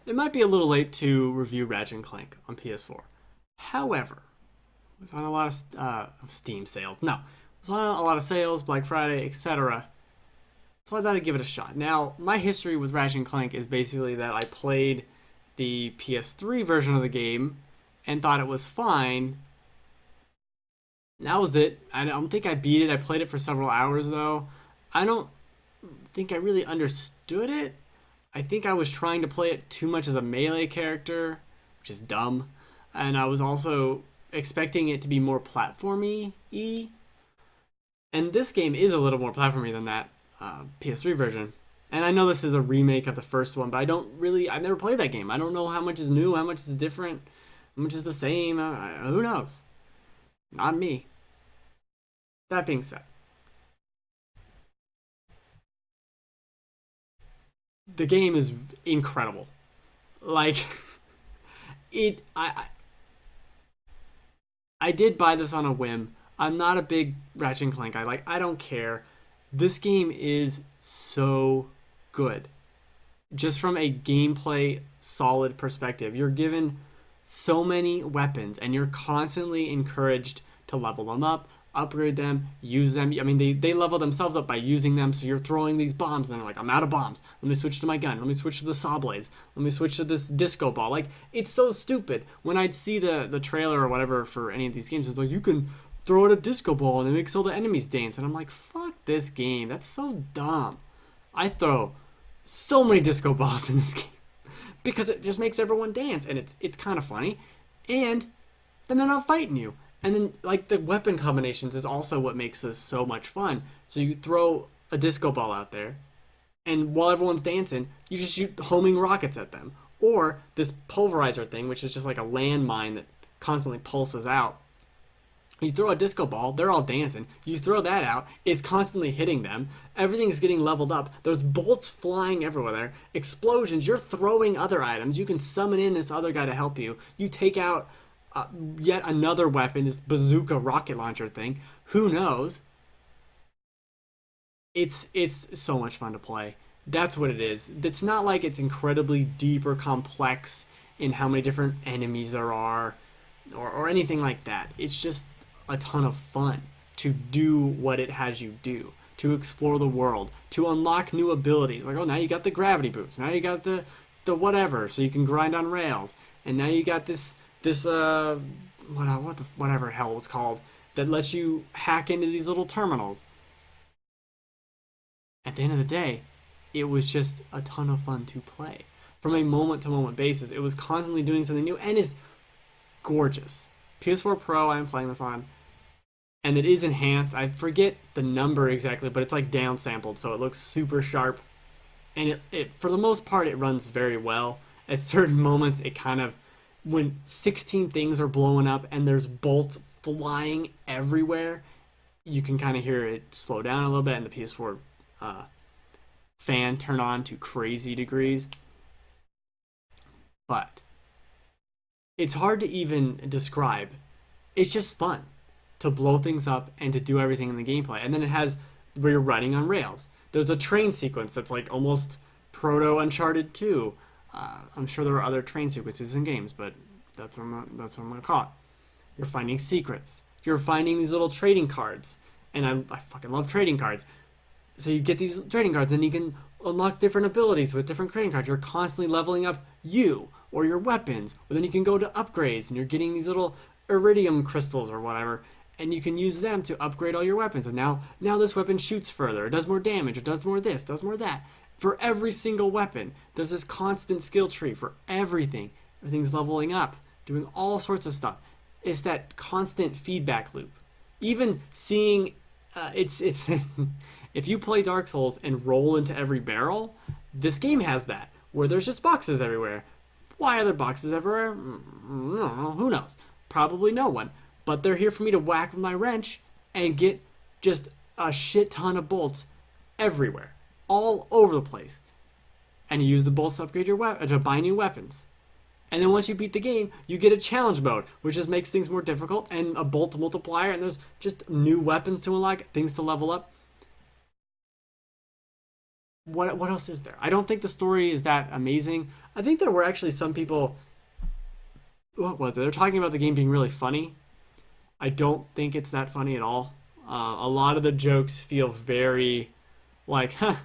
it might be a little late to review Ratchet Clank on PS4. However, it was on a lot of Steam sales. No, it was on a lot of sales, Black Friday, etc. So I thought I'd give it a shot. Now, my history with Ratchet Clank is basically that I played the PS3 version of the game and thought it was fine. And that was it. I don't think I beat it. I played it for several hours though. I don't think I really understood it. I think I was trying to play it too much as a melee character, which is dumb. And I was also expecting it to be more platformy y. And this game is a little more platformy than that PS3 version. And I know this is a remake of the first one, but I've never played that game. I don't know how much is new, how much is different, how much is the same. Who knows? Not me. That being said, the game is incredible. Like, I did buy this on a whim. I'm not a big Ratchet and Clank guy. Like, I don't care. This game is so good. Just from a gameplay solid perspective, you're given so many weapons and you're constantly encouraged to level them up, upgrade them, use them. I mean, they level themselves up by using them. So you're throwing these bombs and they're like, I'm out of bombs. Let me switch to my gun. Let me switch to the saw blades. Let me switch to this disco ball. Like, it's so stupid. When I'd see the trailer or whatever for any of these games, it's like, you can throw out a disco ball and it makes all the enemies dance. And I'm like, fuck this game. That's so dumb. I throw so many disco balls in this game because it just makes everyone dance and it's kind of funny. And then they're not fighting you. And then, like, the weapon combinations is also what makes this so much fun. So you throw a disco ball out there, and while everyone's dancing, you just shoot homing rockets at them. Or this pulverizer thing, which is just like a landmine that constantly pulses out. You throw a disco ball, they're all dancing. You throw that out, it's constantly hitting them. Everything's getting leveled up. There's bolts flying everywhere. Explosions. You're throwing other items. You can summon in this other guy to help you. You take out yet another weapon, this bazooka rocket launcher thing. Who knows? It's so much fun to play. That's what it is. It's not like it's incredibly deep or complex in how many different enemies there are or anything like that. It's just a ton of fun to do what it has you do, to explore the world, to unlock new abilities. Like, oh, now you got the gravity boots. Now you got the whatever, so you can grind on rails. And now you got this whatever hell it was called that lets you hack into these little terminals. At the end of the day, it was just a ton of fun to play. From a moment to moment basis, it was constantly doing something new and is gorgeous. PS4 Pro, I'm playing this on, and it is enhanced. I forget the number exactly, but it's like downsampled, so it looks super sharp. And it for the most part, it runs very well. At certain moments, it kind of, when 16 things are blowing up and there's bolts flying everywhere, you can kind of hear it slow down a little bit, and the PS4 fan turn on to crazy degrees. But it's hard to even describe. It's just fun to blow things up and to do everything in the gameplay. And then it has where you're running on rails. There's a train sequence that's like almost proto Uncharted 2. I'm sure there are other train sequences in games, but that's what I'm gonna call it. You're finding secrets. You're finding these little trading cards, and I fucking love trading cards. So you get these trading cards, and you can unlock different abilities with different trading cards. You're constantly leveling up you or your weapons, or then you can go to upgrades, and you're getting these little iridium crystals or whatever, and you can use them to upgrade all your weapons. And now this weapon shoots further, it does more damage, it does more this, does more that. For every single weapon, there's this constant skill tree for everything. Everything's leveling up, doing all sorts of stuff. It's that constant feedback loop. Even seeing, it's if you play Dark Souls and roll into every barrel, this game has that, where there's just boxes everywhere. Why are there boxes everywhere? I don't know. Who knows? Probably no one. But they're here for me to whack with my wrench and get just a shit ton of bolts everywhere, all over the place. And you use the bolts to upgrade your weapon, to buy new weapons. And then once you beat the game, you get a challenge mode, which just makes things more difficult, and a bolt multiplier, and there's just new weapons to unlock, things to level up. what else is there? I don't think the story is that amazing. I think there were actually some people. What was it? They're talking about the game being really funny. I don't think it's that funny at all. A lot of the jokes feel very like, huh,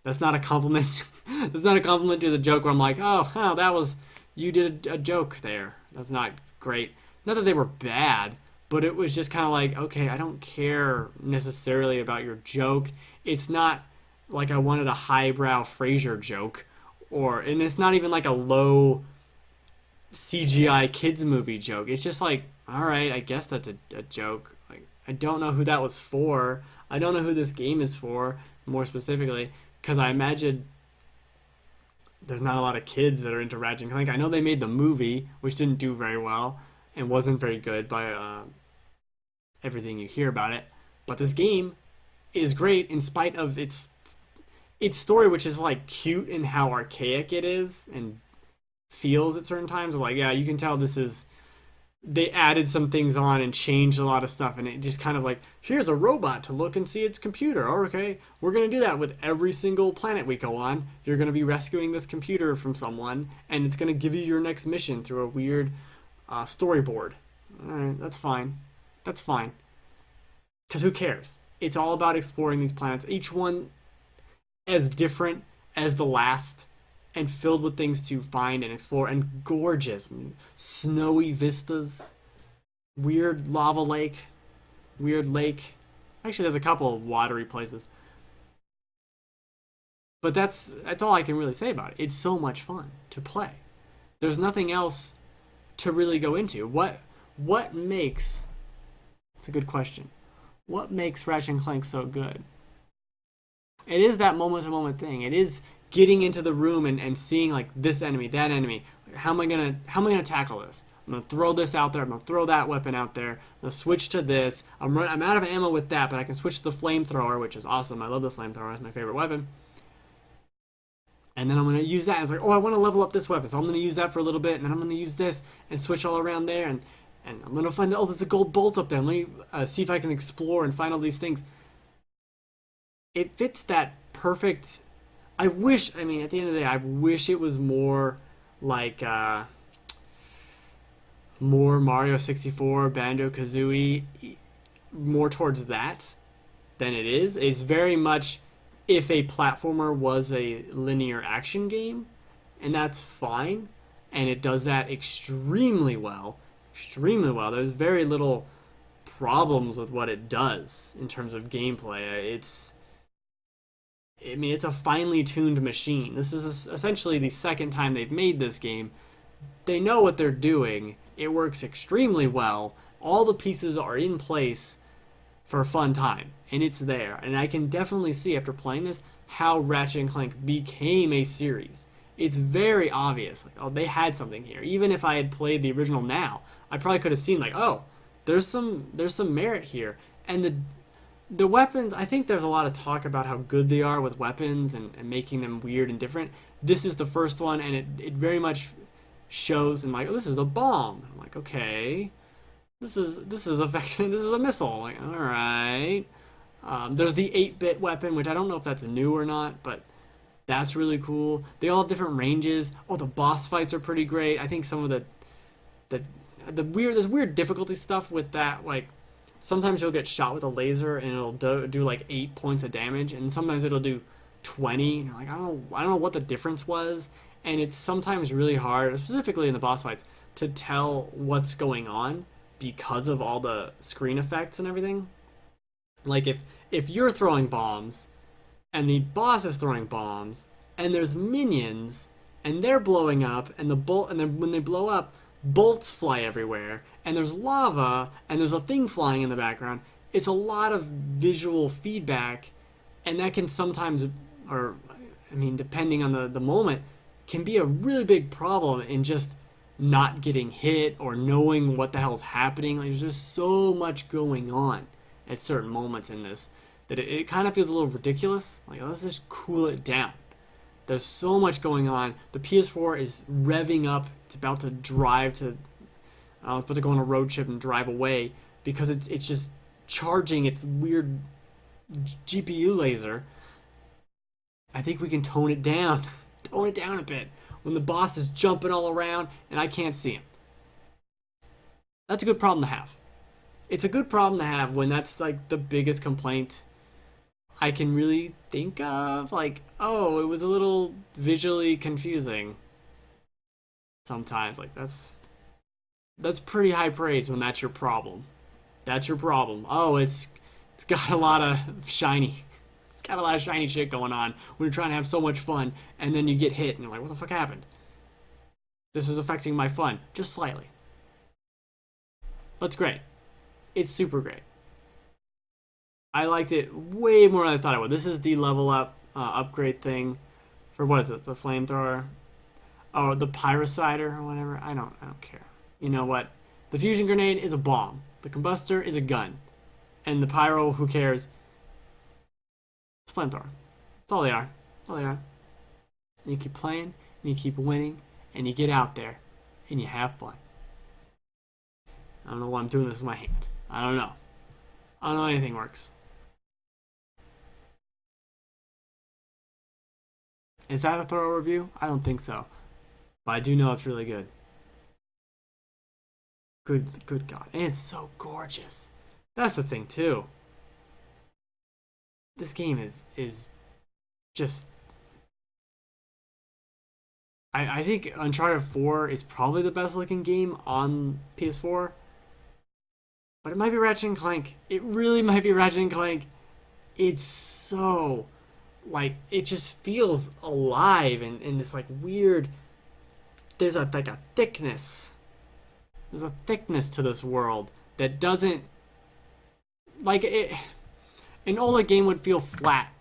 that's not a compliment. That's not a compliment to the joke where I'm like, oh, huh, that was, you did a joke there. That's not great. Not that they were bad, but it was just kind of like, okay, I don't care necessarily about your joke. It's not like I wanted a highbrow Frasier joke, and it's not even like a low CGI kids movie joke. It's just like, all right, I guess that's a joke. Like, I don't know who that was for. I don't know who this game is for, more specifically, because I imagine there's not a lot of kids that are into Ratchet and Clank. I know they made the movie, which didn't do very well and wasn't very good by everything you hear about it. But this game is great in spite of its story, which is like cute in how archaic it is and feels at certain times. I'm like, yeah, you can tell this is, they added some things on and changed a lot of stuff, and it just kind of like, here's a robot to look and see its computer. Oh, okay, we're gonna do that with every single planet we go on. You're gonna be rescuing this computer from someone, and it's gonna give you your next mission through a weird storyboard. All right, that's fine. That's fine. Because who cares? It's all about exploring these planets, each one as different as the last, and filled with things to find and explore, and gorgeous. I mean, snowy vistas, weird lava lake, weird lake. Actually, there's a couple of watery places. But that's all I can really say about it. It's so much fun to play. There's nothing else to really go into. What makes, it's a good question. What makes Ratchet and Clank so good? It is that moment to moment thing. It is getting into the room and seeing like this enemy, that enemy. How am I gonna tackle this? I'm gonna throw this out there. I'm gonna throw that weapon out there. I'm gonna switch to this. I'm out of ammo with that, but I can switch to the flamethrower, which is awesome. I love the flamethrower. It's my favorite weapon. And then I'm gonna use that. It's like, oh, I want to level up this weapon, so I'm gonna use that for a little bit, and then I'm gonna use this and switch all around there, and I'm gonna find, oh, there's a gold bolt up there. Let me see if I can explore and find all these things. It fits that perfect. I mean, at the end of the day, I wish it was more like more Mario 64, Banjo Kazooie, more towards that than it is. It's very much if a platformer was a linear action game, and that's fine, and it does that extremely well. Extremely well. There's very little problems with what it does in terms of gameplay. It's a finely tuned machine. This is essentially the second time they've made this game. They know what they're doing. It works extremely well. All the pieces are in place for a fun time, and it's there. And I can definitely see after playing this how Ratchet and Clank became a series. It's very obvious. Like, oh, they had something here. Even if I had played the original now, I probably could have seen like, oh, there's some merit here. And the weapons, I think there's a lot of talk about how good they are with weapons and making them weird and different. This is the first one, and it very much shows in like, oh, this is a bomb. I'm like, okay, this is effective. This is a missile. Like, all right. There's the 8-bit weapon, which I don't know if that's new or not, but that's really cool. They all have different ranges. Oh, the boss fights are pretty great. I think some of there's weird difficulty stuff with that. Like, sometimes you'll get shot with a laser and it'll do like 8 points of damage, and sometimes it'll do 20. And you're like, I don't know what the difference was, and it's sometimes really hard, specifically in the boss fights, to tell what's going on because of all the screen effects and everything. Like if you're throwing bombs and the boss is throwing bombs and there's minions and they're blowing up, and then when they blow up, bolts fly everywhere, and there's lava, and there's a thing flying in the background. It's a lot of visual feedback, and that can sometimes, or I mean, depending on the moment, can be a really big problem in just not getting hit or knowing what the hell's happening. Like, there's just so much going on at certain moments in this that it kind of feels a little ridiculous. Like, let's just cool it down. There's so much going on. The PS4 is revving up. It's about to drive to, it's about to go on a road trip and drive away because it's just charging its weird GPU laser, I think we can tone it down. Tone it down a bit. When the boss is jumping all around and I can't see him. That's a good problem to have. It's a good problem to have when that's like the biggest complaint I can really think of. Like, oh, it was a little visually confusing sometimes. Like that's pretty high praise when that's your problem. That's your problem. Oh, it's got a lot of shiny. It's got a lot of shiny shit going on when you're trying to have so much fun, and then you get hit, and you're like, what the fuck happened? This is affecting my fun just slightly. But it's great. It's super great. I liked it way more than I thought I would. This is the level up upgrade thing for what is it? The flamethrower? Oh, the pyrocider or whatever. I don't care. You know what? The fusion grenade is a bomb. The combustor is a gun. And the pyro, who cares? It's a flamethrower. That's all they are. That's all they are. And you keep playing, and you keep winning, and you get out there, and you have fun. I don't know why I'm doing this with my hand. I don't know. I don't know anything works. Is that a thorough review? I don't think so. But I do know it's really good. Good God. And it's so gorgeous. That's the thing too. This game is just I think Uncharted 4 is probably the best looking game on PS4. But it might be Ratchet and Clank. It really might be Ratchet and Clank. It's so like it just feels alive and this like weird there's a like a thickness. There's a thickness to this world that doesn't like it. An older game would feel flat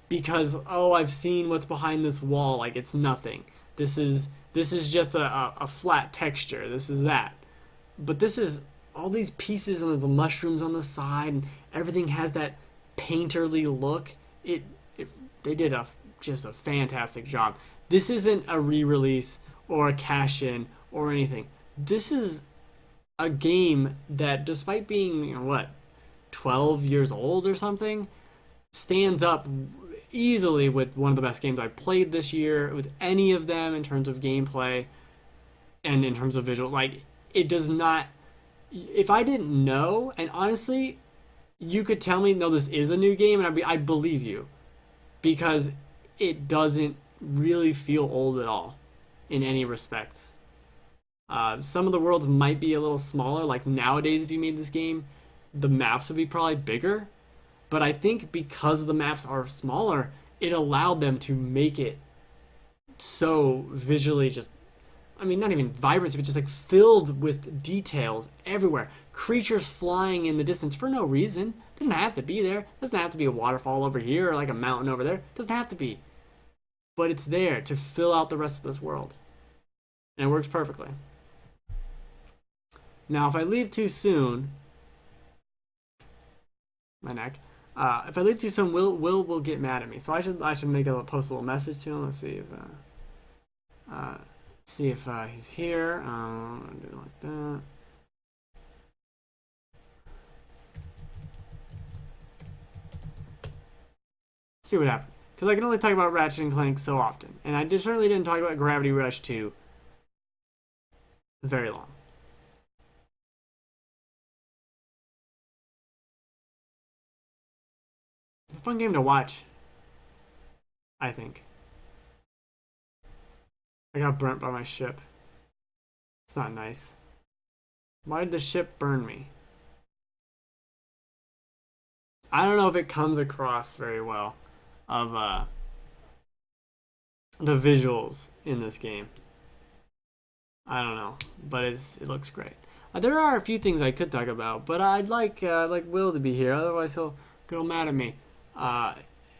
because oh I've seen what's behind this wall, like it's nothing. This is just a flat texture. This is that. But this is all these pieces and there's mushrooms on the side and everything has that painterly look. They did just a fantastic job. This isn't a re-release or a cash-in or anything. This is a game that, despite being, you know, what, 12 years old or something, stands up easily with one of the best games I played this year, with any of them in terms of gameplay and in terms of visual. Like, it does not... If I didn't know, and honestly, you could tell me, no, this is a new game, and I'd believe you. Because it doesn't really feel old at all in any respects. Some of the worlds might be a little smaller. Like nowadays, if you made this game, the maps would be probably bigger. But I think because the maps are smaller, it allowed them to make it so visually just, I mean, not even vibrant, but just like filled with details everywhere. Creatures flying in the distance for no reason. They don't have to be there. It doesn't have to be a waterfall over here or like a mountain over there. It doesn't have to be. But it's there to fill out the rest of this world. And it works perfectly. Now, if I leave too soon, my neck. If I leave too soon, Will will get mad at me. So I should post a little message to him. Let's see if he's here. I'll do it like that. See what happens. Because I can only talk about Ratchet and Clank so often. And I certainly didn't talk about Gravity Rush 2 very long. It's a fun game to watch, I think. I got burnt by my ship. It's not nice. Why did the ship burn me? I don't know if it comes across very well of the visuals in this game. I don't know, but it looks great. There are a few things I could talk about, but I'd like Will to be here. Otherwise, he'll get all mad at me. Yeah,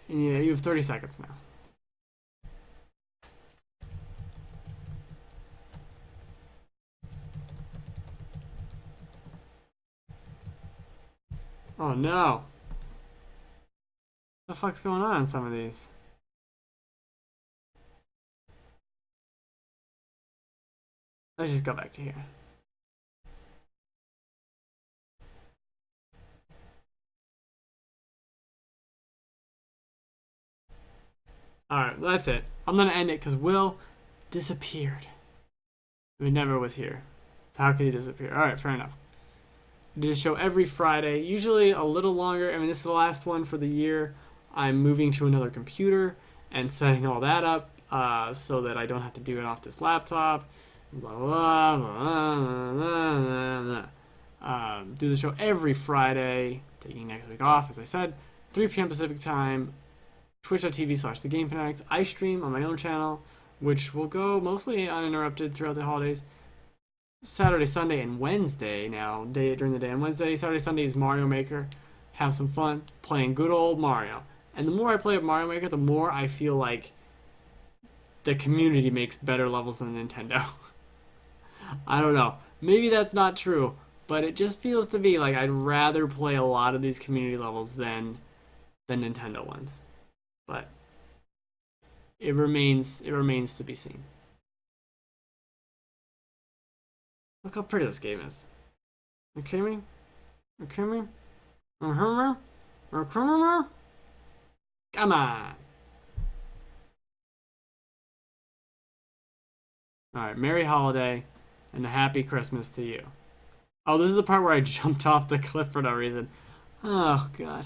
you have 30 seconds now. Oh no! What the fuck's going on in some of these? Let's just go back to here. All right, well, that's it. I'm gonna end it because Will disappeared. He never was here. So how could he disappear? All right, fair enough. I do a show every Friday, usually a little longer. I mean, this is the last one for the year. I'm moving to another computer and setting all that up so that I don't have to do it off this laptop. Blah, blah, blah, blah, blah, blah. Do the show every Friday, taking next week off, as I said, 3 p.m. Pacific time, twitch.tv/thegamefanatics. I stream on my own channel, which will go mostly uninterrupted throughout the holidays. Saturday, Sunday, and Wednesday now, during the day. On Wednesday, Saturday, Sunday is Mario Maker. Have some fun playing good old Mario. And the more I play with Mario Maker, the more I feel like the community makes better levels than Nintendo. I don't know. Maybe that's not true, but it just feels to me like I'd rather play a lot of these community levels than Nintendo ones. But it remains to be seen. Look how pretty this game is. Are you kidding me? Are you kidding me? Are you kidding me? Are you kidding me? Come on. Alright, Merry Holiday and a Happy Christmas to you. Oh, this is the part where I jumped off the cliff for no reason. Oh, God.